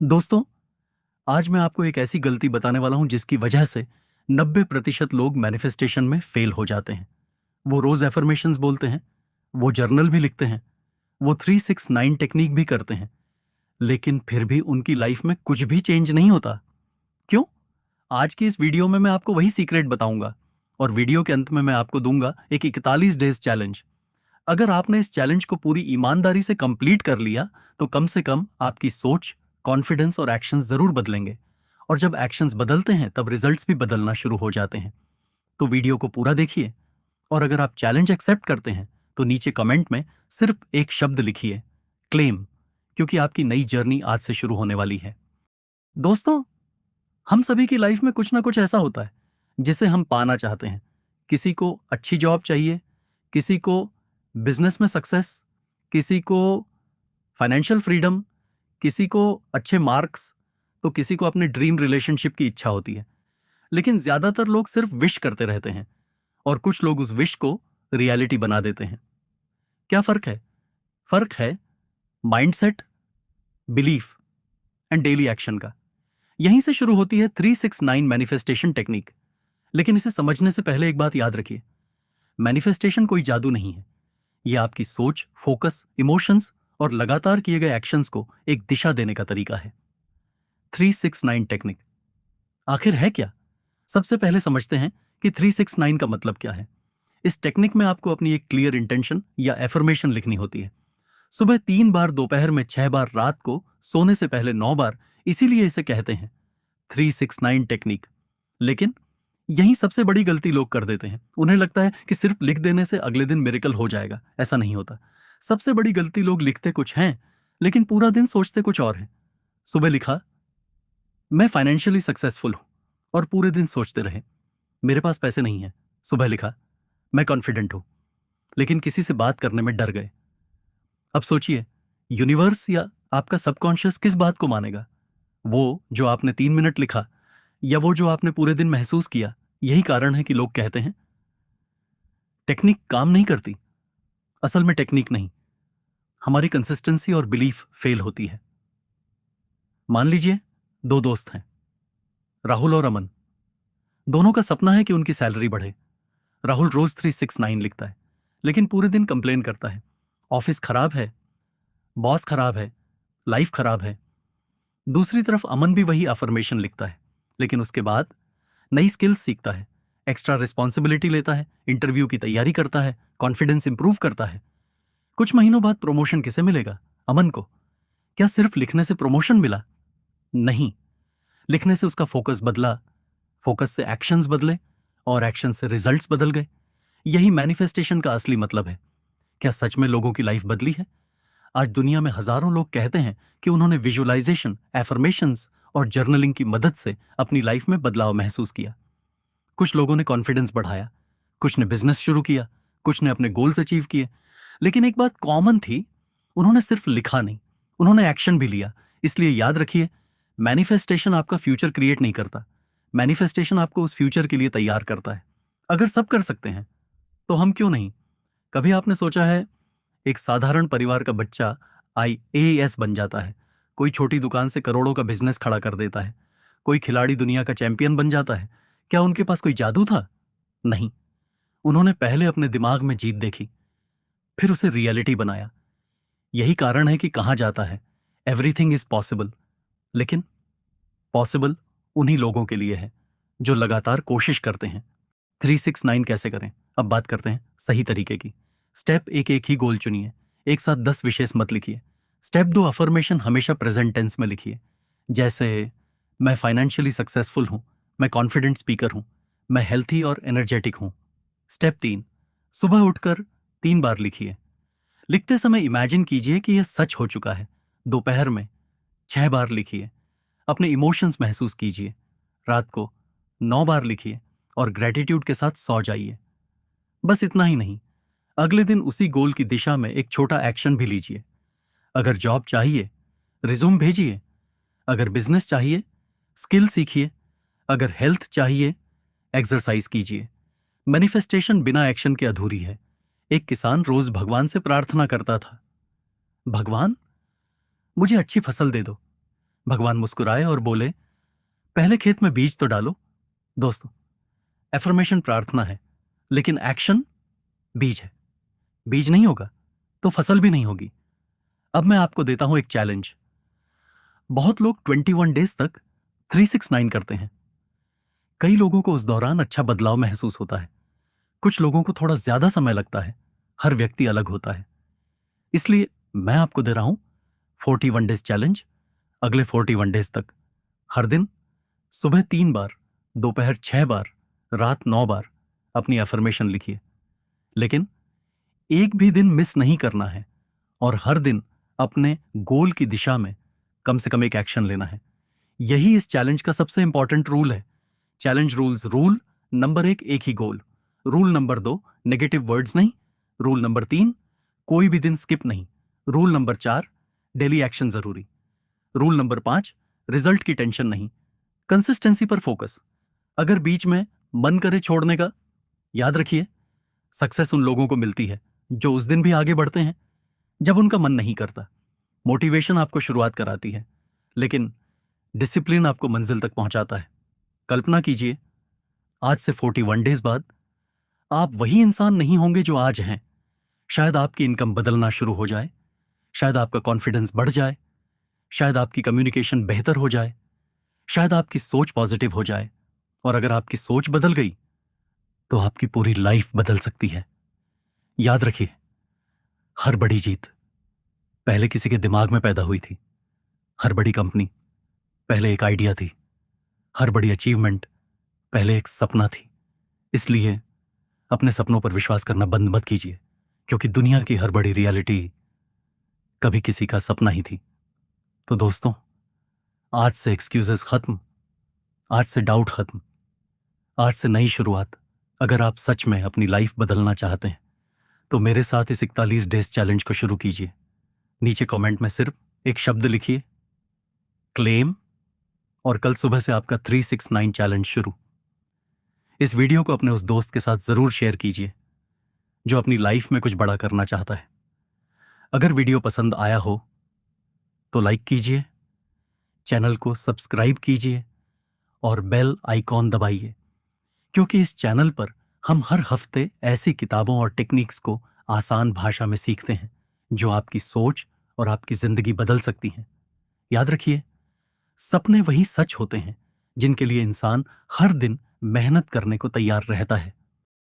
दोस्तों, आज मैं आपको एक ऐसी गलती बताने वाला हूं जिसकी वजह से 90% लोग मैनिफेस्टेशन में फेल हो जाते हैं। वो रोज एफर्मेशंस बोलते हैं, वो जर्नल भी लिखते हैं, वो 369 टेक्निक भी करते हैं, लेकिन फिर भी उनकी लाइफ में कुछ भी चेंज नहीं होता। क्यों? आज की इस वीडियो में मैं आपको वही सीक्रेट बताऊंगा और वीडियो के अंत में मैं आपको दूंगा एक 41 डेज चैलेंज। अगर आपने इस चैलेंज को पूरी ईमानदारी से कंप्लीट कर लिया, तो कम से कम आपकी सोच, कॉन्फिडेंस और एक्शंस जरूर बदलेंगे। और जब एक्शंस बदलते हैं, तब रिजल्ट्स भी बदलना शुरू हो जाते हैं। तो वीडियो को पूरा देखिए, और अगर आप चैलेंज एक्सेप्ट करते हैं, तो नीचे कमेंट में सिर्फ एक शब्द लिखिए, क्लेम, क्योंकि आपकी नई जर्नी आज से शुरू होने वाली है। दोस्तों, हम सभी की लाइफ में कुछ ना कुछ ऐसा होता है जिसे हम पाना चाहते हैं। किसी को अच्छी जॉब चाहिए, किसी को बिजनेस में सक्सेस, किसी को फाइनेंशियल फ्रीडम, किसी को अच्छे मार्क्स, तो किसी को अपने ड्रीम रिलेशनशिप की इच्छा होती है। लेकिन ज्यादातर लोग सिर्फ विश करते रहते हैं और कुछ लोग उस विश को रियलिटी बना देते हैं। क्या फर्क है? फर्क है mindset, belief and daily action का। यहीं से शुरू होती है 369 मैनिफेस्टेशन टेक्निक। लेकिन इसे समझने से पहले एक बात याद रखिए, मैनिफेस्टेशन कोई जादू नहीं है। यह आपकी सोच, फोकस, इमोशंस और लगातार किए गए एक्शंस को एक दिशा देने का तरीका है। 369 टेक्निक आखिर है क्या? सबसे पहले समझते हैं कि 369 का मतलब क्या है। इस टेक्निक में आपको अपनी एक क्लियर इंटेंशन या एफर्मेशन लिखनी होती है। सुबह 3 बार, दोपहर में 6 बार, रात को सोने से पहले 9 बार। इसीलिए इसे कहते हैं 369 टेक्निक। लेकिन यही सबसे बड़ी गलती लोग कर देते हैं। उन्हें लगता है कि सिर्फ लिख देने से अगले दिन मिरेकल हो जाएगा। ऐसा नहीं होता। सबसे बड़ी गलती, लोग लिखते कुछ हैं लेकिन पूरा दिन सोचते कुछ और है। सुबह लिखा, मैं फाइनेंशियली सक्सेसफुल हूं, और पूरे दिन सोचते रहे, मेरे पास पैसे नहीं है। सुबह लिखा, मैं कॉन्फिडेंट हूं, लेकिन किसी से बात करने में डर गए। अब सोचिए, यूनिवर्स या आपका सबकॉन्शियस किस बात को मानेगा? वो जो आपने 3 मिनट लिखा, या वो जो आपने पूरे दिन महसूस किया? यही कारण है कि लोग कहते हैं टेक्निक काम नहीं करती। असल में टेक्निक नहीं, हमारी कंसिस्टेंसी और बिलीफ फेल होती है। मान लीजिए, दो दोस्त हैं, राहुल और अमन। दोनों का सपना है कि उनकी सैलरी बढ़े। राहुल रोज 369 लिखता है, लेकिन पूरे दिन कंप्लेन करता है, ऑफिस खराब है, बॉस खराब है, लाइफ खराब है। दूसरी तरफ अमन भी वही अफर्मेशन लिखता है, लेकिन उसके बाद नई स्किल्स सीखता है, एक्स्ट्रा रिस्पॉन्सिबिलिटी लेता है, इंटरव्यू की तैयारी करता है, कॉन्फिडेंस इंप्रूव करता है। कुछ महीनों बाद प्रमोशन किसे मिलेगा? अमन को। क्या सिर्फ लिखने से प्रमोशन मिला? नहीं, लिखने से उसका फोकस बदला, फोकस से एक्शंस बदले, और एक्शन से रिजल्ट्स बदल गए। यही मैनिफेस्टेशन का असली मतलब है। क्या सच में लोगों की लाइफ बदली है? आज दुनिया में हजारों लोग कहते हैं कि उन्होंने विजुअलाइजेशन, एफर्मेशंस और जर्नलिंग की मदद से अपनी लाइफ में बदलाव महसूस किया। कुछ लोगों ने कॉन्फिडेंस बढ़ाया, कुछ ने बिजनेस शुरू किया, कुछ ने अपने गोल्स अचीव किए। लेकिन एक बात कॉमन थी, उन्होंने सिर्फ लिखा नहीं, उन्होंने एक्शन भी लिया। इसलिए याद रखिए, मैनिफेस्टेशन आपका फ्यूचर क्रिएट नहीं करता, मैनिफेस्टेशन आपको उस फ्यूचर के लिए तैयार करता है। अगर सब कर सकते हैं, तो हम क्यों नहीं? कभी आपने सोचा है, एक साधारण परिवार का बच्चा IAS बन जाता है, कोई छोटी दुकान से करोड़ों का बिजनेस खड़ा कर देता है, कोई खिलाड़ी दुनिया का चैंपियन बन जाता है। क्या उनके पास कोई जादू था? नहीं। उन्होंने पहले अपने दिमाग में जीत देखी, फिर उसे रियलिटी बनाया। यही कारण है कि कहा जाता है एवरीथिंग इज पॉसिबल। लेकिन पॉसिबल उन्हीं लोगों के लिए है जो लगातार कोशिश करते हैं। 369 कैसे करें? अब बात करते हैं सही तरीके की। स्टेप एक, एक ही गोल चुनिए। एक साथ 10 विशेष मत लिखिए। स्टेप 2, अफर्मेशन हमेशा प्रेजेंट टेंस में लिखिए। जैसे, मैं फाइनेंशियली सक्सेसफुल हूं, मैं कॉन्फिडेंट स्पीकर हूं, मैं हेल्थी और एनर्जेटिक हूं। स्टेप 3, सुबह उठकर 3 बार लिखिए। लिखते समय इमेजिन कीजिए कि यह सच हो चुका है। दोपहर में 6 बार लिखिए, अपने इमोशंस महसूस कीजिए। रात को 9 बार लिखिए और ग्रेटिट्यूड के साथ सो जाइए। बस इतना ही नहीं, अगले दिन उसी गोल की दिशा में एक छोटा एक्शन भी लीजिए। अगर जॉब चाहिए, रिज्यूम भेजिए। अगर बिजनेस चाहिए, स्किल सीखिए। अगर हेल्थ चाहिए, एक्सरसाइज कीजिए। मैनिफेस्टेशन बिना एक्शन के अधूरी है। एक किसान रोज भगवान से प्रार्थना करता था, भगवान, मुझे अच्छी फसल दे दो। भगवान मुस्कुराए और बोले, पहले खेत में बीज तो डालो। दोस्तों, एफर्मेशन प्रार्थना है, लेकिन एक्शन बीज है। बीज नहीं होगा तो फसल भी नहीं होगी। अब मैं आपको देता हूं एक चैलेंज। बहुत लोग 21 डेज तक 369 करते हैं। कई लोगों को उस दौरान अच्छा बदलाव महसूस होता है, कुछ लोगों को थोड़ा ज्यादा समय लगता है। हर व्यक्ति अलग होता है। इसलिए मैं आपको दे रहा हूं 41 डेज चैलेंज। अगले 41 डेज तक हर दिन सुबह 3 बार, दोपहर 6 बार, रात 9 बार अपनी अफर्मेशन लिखिए। लेकिन एक भी दिन मिस नहीं करना है और हर दिन अपने गोल की दिशा में कम से कम एक एक्शन लेना है। यही इस चैलेंज का सबसे इंपॉर्टेंट रूल है। Challenge rules. रूल नंबर 1, एक ही गोल। रूल नंबर 2, नेगेटिव वर्ड्स नहीं। रूल नंबर 3, कोई भी दिन स्किप नहीं। रूल नंबर 4, डेली एक्शन जरूरी। रूल नंबर 5, रिजल्ट की टेंशन नहीं, कंसिस्टेंसी पर फोकस। अगर बीच में मन करे छोड़ने का, याद रखिए, सक्सेस उन लोगों को मिलती है जो उस दिन भी आगे बढ़ते हैं जब उनका मन नहीं करता। मोटिवेशन आपको शुरुआत कराती है, लेकिन डिसिप्लिन आपको मंजिल तक पहुंचाता है। कल्पना कीजिए, आज से 41 डेज बाद आप वही इंसान नहीं होंगे जो आज हैं। शायद आपकी इनकम बदलना शुरू हो जाए, शायद आपका कॉन्फिडेंस बढ़ जाए, शायद आपकी कम्युनिकेशन बेहतर हो जाए, शायद आपकी सोच पॉजिटिव हो जाए। और अगर आपकी सोच बदल गई तो आपकी पूरी लाइफ बदल सकती है। याद रखिए, हर बड़ी जीत पहले किसी के दिमाग में पैदा हुई थी। हर बड़ी कंपनी पहले एक आइडिया थी। हर बड़ी अचीवमेंट पहले एक सपना थी। इसलिए अपने सपनों पर विश्वास करना बंद मत कीजिए, क्योंकि दुनिया की हर बड़ी रियलिटी कभी किसी का सपना ही थी। तो दोस्तों, आज से एक्सक्यूजेस खत्म, आज से डाउट खत्म, आज से नई शुरुआत। अगर आप सच में अपनी लाइफ बदलना चाहते हैं तो मेरे साथ इस 41 डेज चैलेंज को शुरू कीजिए। नीचे कमेंट में सिर्फ एक शब्द लिखिए, क्लेम, और कल सुबह से आपका 369 चैलेंज शुरू। इस वीडियो को अपने उस दोस्त के साथ जरूर शेयर कीजिए जो अपनी लाइफ में कुछ बड़ा करना चाहता है। अगर वीडियो पसंद आया हो तो लाइक कीजिए, चैनल को सब्सक्राइब कीजिए और बेल आइकॉन दबाइए, क्योंकि इस चैनल पर हम हर हफ्ते ऐसी किताबों और टेक्निक्स को आसान भाषा में सीखते हैं जो आपकी सोच और आपकी जिंदगी बदल सकती हैं। याद रखिए, सपने वही सच होते हैं जिनके लिए इंसान हर दिन मेहनत करने को तैयार रहता है।